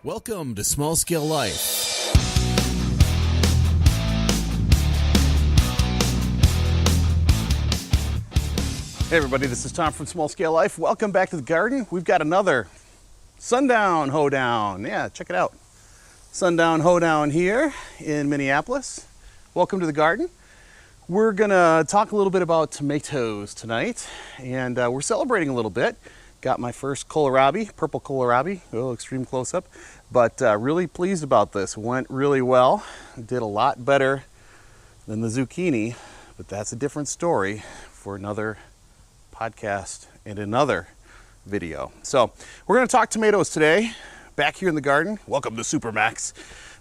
Welcome to Small Scale Life. Hey everybody, this is Tom from Small Scale Life. Welcome back to the garden. We've got another sundown hoedown. Yeah, check it out. Sundown hoedown here in Minneapolis. Welcome to the garden. We're gonna talk a little bit about tomatoes tonight, and we're celebrating a little bit. Got my first kohlrabi, purple kohlrabi, extreme close-up, but really pleased about this. Went really well. Did a lot better than the zucchini, but that's a different story for another podcast and another video. So we're going to talk tomatoes today, back here in the garden. Welcome to Supermax.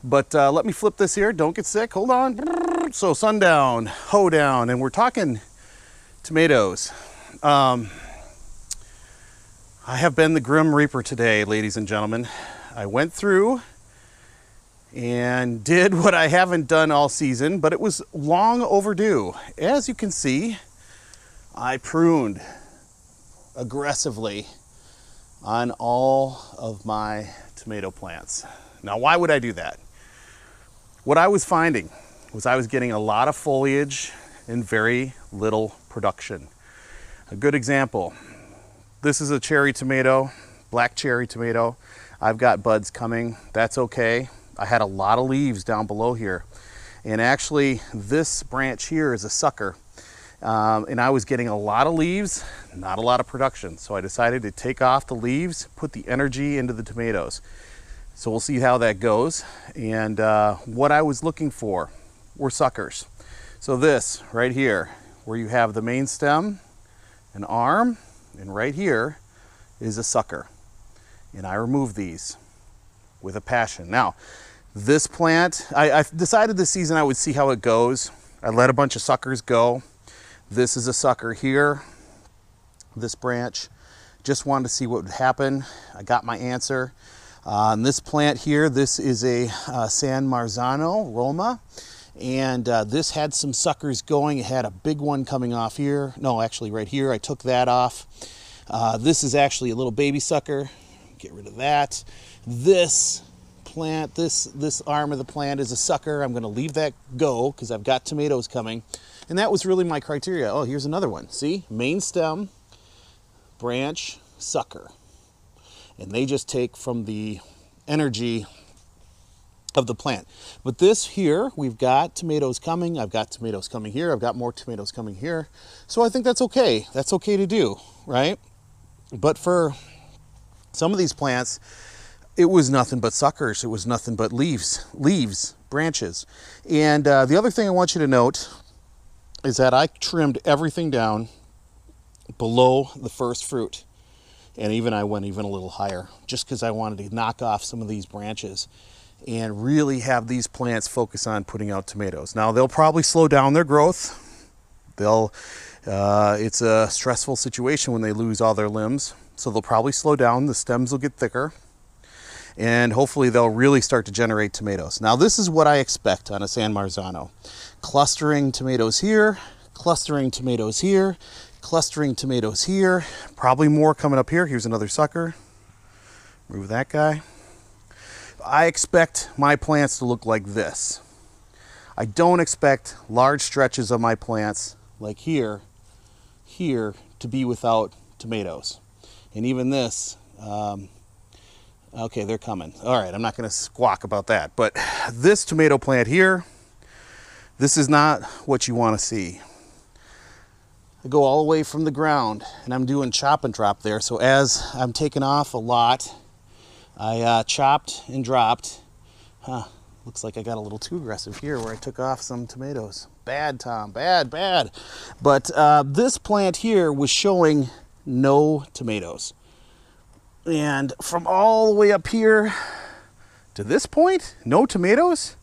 But let me flip this here. Don't get sick. Hold on. So sundown, hoedown, and we're talking tomatoes. I have been the Grim Reaper today, ladies and gentlemen. I went through and did what I haven't done all season, but it was long overdue. As you can see, I pruned aggressively on all of my tomato plants. Now, why would I do that? What I was finding was I was getting a lot of foliage and very little production. A good example. This is a cherry tomato, black cherry tomato. I've got buds coming, that's okay. I had a lot of leaves down below here. And actually this branch here is a sucker. And I was getting a lot of leaves, not a lot of production. So I decided to take off the leaves, put the energy into the tomatoes. So we'll see how that goes. And what I was looking for were suckers. So this right here, where you have the main stem, an arm, and right here is a sucker. And I removed these with a passion. Now, this plant, I decided this season I would see how it goes. I let a bunch of suckers go. This is a sucker here, this branch. Just wanted to see what would happen. I got my answer. On this plant here, this is a San Marzano Roma. And this had some suckers going. It had a big one coming off here. No, actually right here. I took that off. This is actually a little baby sucker. Get rid of that. This plant, this arm of the plant is a sucker. I'm going to leave that go because I've got tomatoes coming. And that was really my criteria. Oh, here's another one. See? Main stem, branch, sucker. And they just take from the energy of the plant. But this here, we've got tomatoes coming. I've got tomatoes coming here. I've got more tomatoes coming here. So I think that's okay. That's okay to do, right? But for some of these plants, it was nothing but suckers. It was nothing but leaves, branches. And the other thing I want you to note is that I trimmed everything down below the first fruit. And I went even a little higher just because I wanted to knock off some of these branches and really have these plants focus on putting out tomatoes. Now, they'll probably slow down their growth. It's a stressful situation when they lose all their limbs. So they'll probably slow down. The stems will get thicker. And hopefully they'll really start to generate tomatoes. Now, this is what I expect on a San Marzano. Clustering tomatoes here, clustering tomatoes here, clustering tomatoes here. Probably more coming up here. Here's another sucker. Remove that guy. I expect my plants to look like this. I don't expect large stretches of my plants like here to be without tomatoes. And even this, okay, they're coming. All right, I'm not going to squawk about that. But this tomato plant here, this is not what you want to see. I go all the way from the ground, and I'm doing chop and drop there. So as I'm taking off a lot, I chopped and dropped. Looks like I got a little too aggressive here where I took off some tomatoes. Bad, Tom, bad. But this plant here was showing no tomatoes. And from all the way up here to this point, no tomatoes?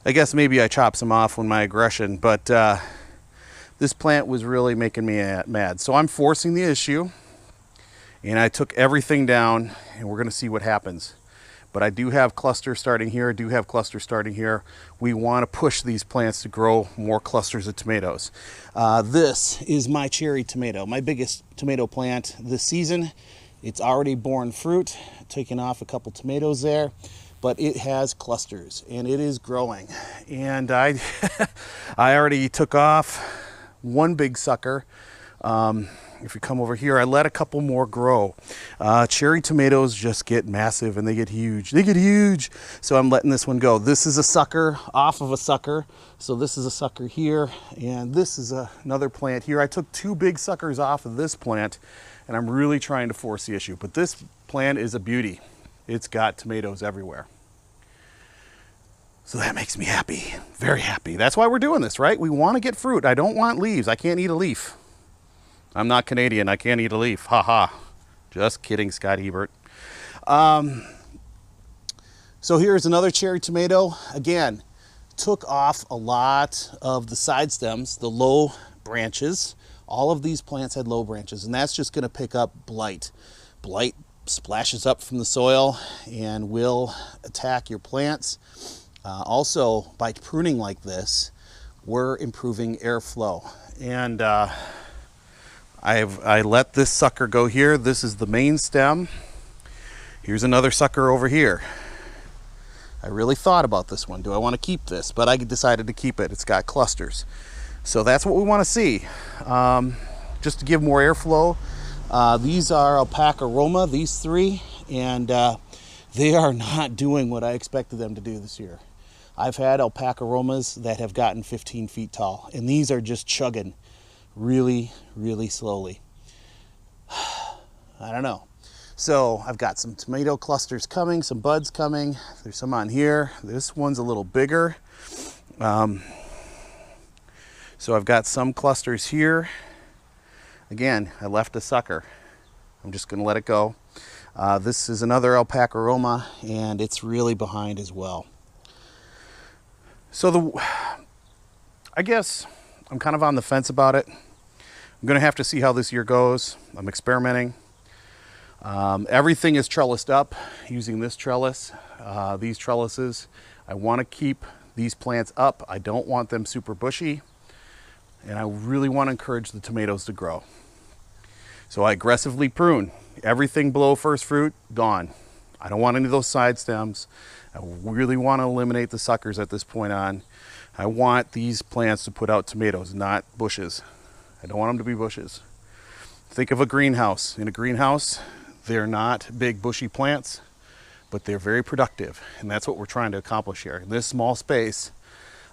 I guess maybe I chopped some off when my aggression, but this plant was really making me mad. So I'm forcing the issue. And I took everything down, and we're going to see what happens. But I do have clusters starting here. I do have clusters starting here. We want to push these plants to grow more clusters of tomatoes. This is my cherry tomato, my biggest tomato plant this season. It's already borne fruit, taking off a couple tomatoes there, but it has clusters and it is growing. And I already took off one big sucker. If you come over here, I let a couple more grow. Cherry tomatoes just get massive and they get huge. They get huge. So I'm letting this one go. This is a sucker off of a sucker. So this is a sucker here, and this is another plant here. I took two big suckers off of this plant, and I'm really trying to force the issue. But this plant is a beauty. It's got tomatoes everywhere. So that makes me happy, very happy. That's why we're doing this, right? We want to get fruit. I don't want leaves. I can't eat a leaf. I'm not Canadian. I can't eat a leaf. Ha ha. Just kidding, Scott Hebert. So here's another cherry tomato. Again, took off a lot of the side stems, the low branches. All of these plants had low branches, and that's just going to pick up blight. Blight splashes up from the soil and will attack your plants. Also, by pruning like this, we're improving airflow. And I let this sucker go here. This is the main stem. Here's another sucker over here. I really thought about this one. Do I want to keep this? But I decided to keep it. It's got clusters. So that's what we want to see. Just to give more airflow. These are alpaca Roma, these three, and they are not doing what I expected them to do this year. I've had alpaca Romas that have gotten 15 feet tall, and these are just chugging really, really slowly. I don't know. So I've got some tomato clusters coming, some buds coming. There's some on here. This one's a little bigger. So I've got some clusters here. Again, I left a sucker. I'm just gonna let it go. This is another alpaca Roma, and it's really behind as well. So I guess I'm kind of on the fence about it. I'm gonna have to see how this year goes. I'm experimenting. Everything is trellised up using this trellis, these trellises. I want to keep these plants up. I don't want them super bushy, and I really want to encourage the tomatoes to grow. So I aggressively prune. Everything below first fruit, gone. I don't want any of those side stems. I really want to eliminate the suckers at this point on. I want these plants to put out tomatoes, not bushes. I don't want them to be bushes. Think of a greenhouse. In a greenhouse, they're not big bushy plants, but they're very productive. And that's what we're trying to accomplish here. In this small space,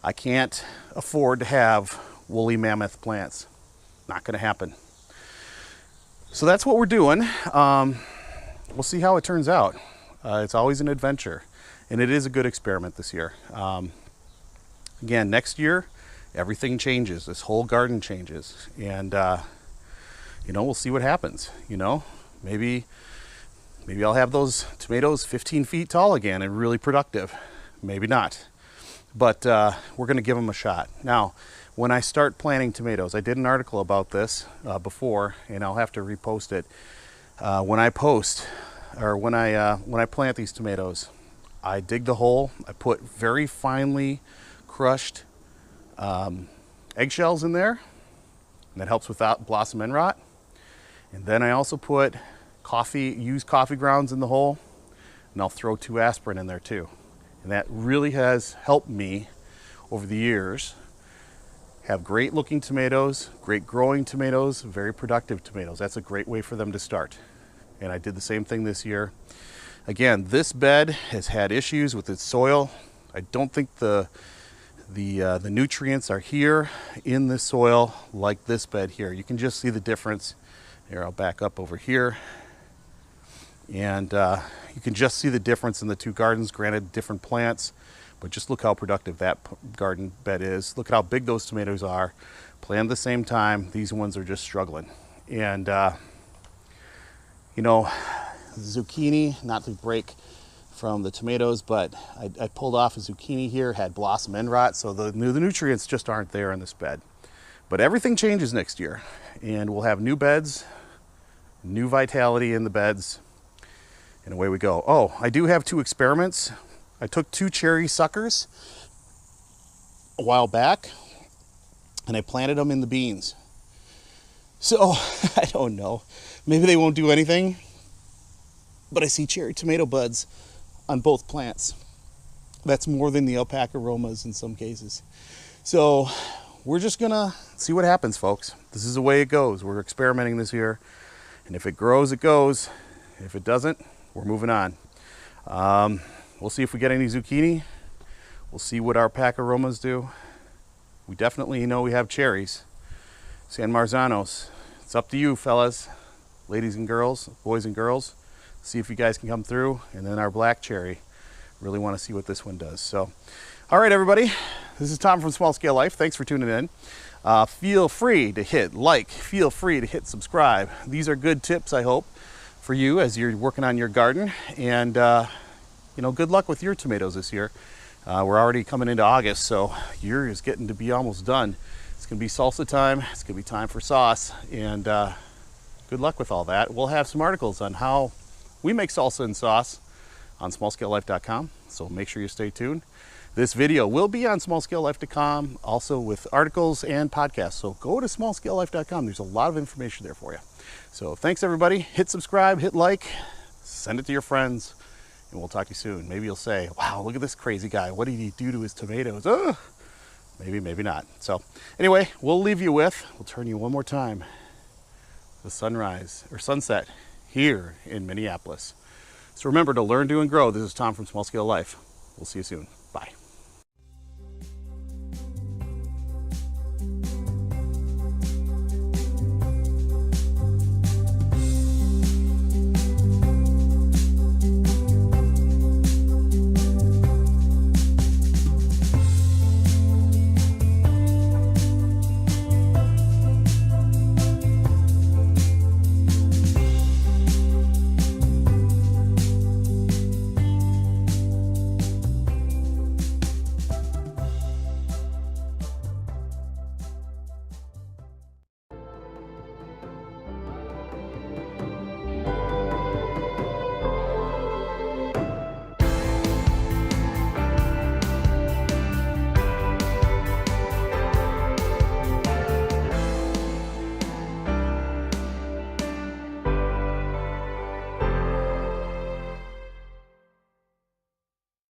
I can't afford to have woolly mammoth plants. Not gonna happen. So that's what we're doing. We'll see how it turns out. It's always an adventure, and it is a good experiment this year. Again, next year, everything changes. This whole garden changes, and you know, we'll see what happens. You know, maybe I'll have those tomatoes 15 feet tall again and really productive. Maybe not, but we're going to give them a shot. Now, when I start planting tomatoes, I did an article about this before, and I'll have to repost it. When I plant these tomatoes, I dig the hole. I put very finely crushed eggshells in there, and that helps without blossom end rot. And then I also put used coffee grounds in the hole, and I'll throw 2 aspirin in there too. And that really has helped me over the years have great looking tomatoes, great growing tomatoes, very productive tomatoes. That's a great way for them to start. And I did the same thing this year. Again, this bed has had issues with its soil. I don't think the nutrients are here in the soil like this bed here. You can just see the difference. Here, I'll back up over here. And you can just see the difference in the 2 gardens. Granted, different plants, but just look how productive that garden bed is. Look at how big those tomatoes are. Planted at the same time. These ones are just struggling. And you know, zucchini, not to break from the tomatoes, but I pulled off a zucchini here, had blossom end rot, so the nutrients just aren't there in this bed. But everything changes next year, and we'll have new beds, new vitality in the beds, and away we go. Oh, I do have 2 experiments. I took 2 cherry suckers a while back, and I planted them in the beans. So, I don't know. Maybe they won't do anything. but I see cherry tomato buds on both plants. That's more than the alpaca aromas in some cases. So we're just gonna see what happens, folks. This is the way it goes. We're experimenting this year, and if it grows, it goes. If it doesn't, we're moving on. We'll see if we get any zucchini. We'll see what our alpaca aromas do. We definitely know we have cherries. San Marzanos. It's up to you, fellas, ladies and girls, boys and girls. See if you guys can come through. And then our black cherry. Really want to see what this one does. So, all right, everybody. This is Tom from Small Scale Life. Thanks for tuning in. Feel free to hit like. Feel free to hit subscribe. These are good tips, I hope, for you as you're working on your garden. And, you know, good luck with your tomatoes this year. We're already coming into August, so year is getting to be almost done. It's going to be salsa time. It's going to be time for sauce. And good luck with all that. We'll have some articles on how we make salsa and sauce on smallscalelife.com, so make sure you stay tuned. This video will be on smallscalelife.com, also with articles and podcasts. So go to smallscalelife.com. There's a lot of information there for you. So thanks, everybody. Hit subscribe, hit like, send it to your friends, and we'll talk to you soon. Maybe you'll say, wow, look at this crazy guy. What did he do to his tomatoes? Maybe, maybe not. So anyway, we'll leave you with, we'll turn you one more time, the sunrise or sunset here in Minneapolis. So remember to learn, do, and grow. This is Tom from Small Scale Life. We'll see you soon. Bye.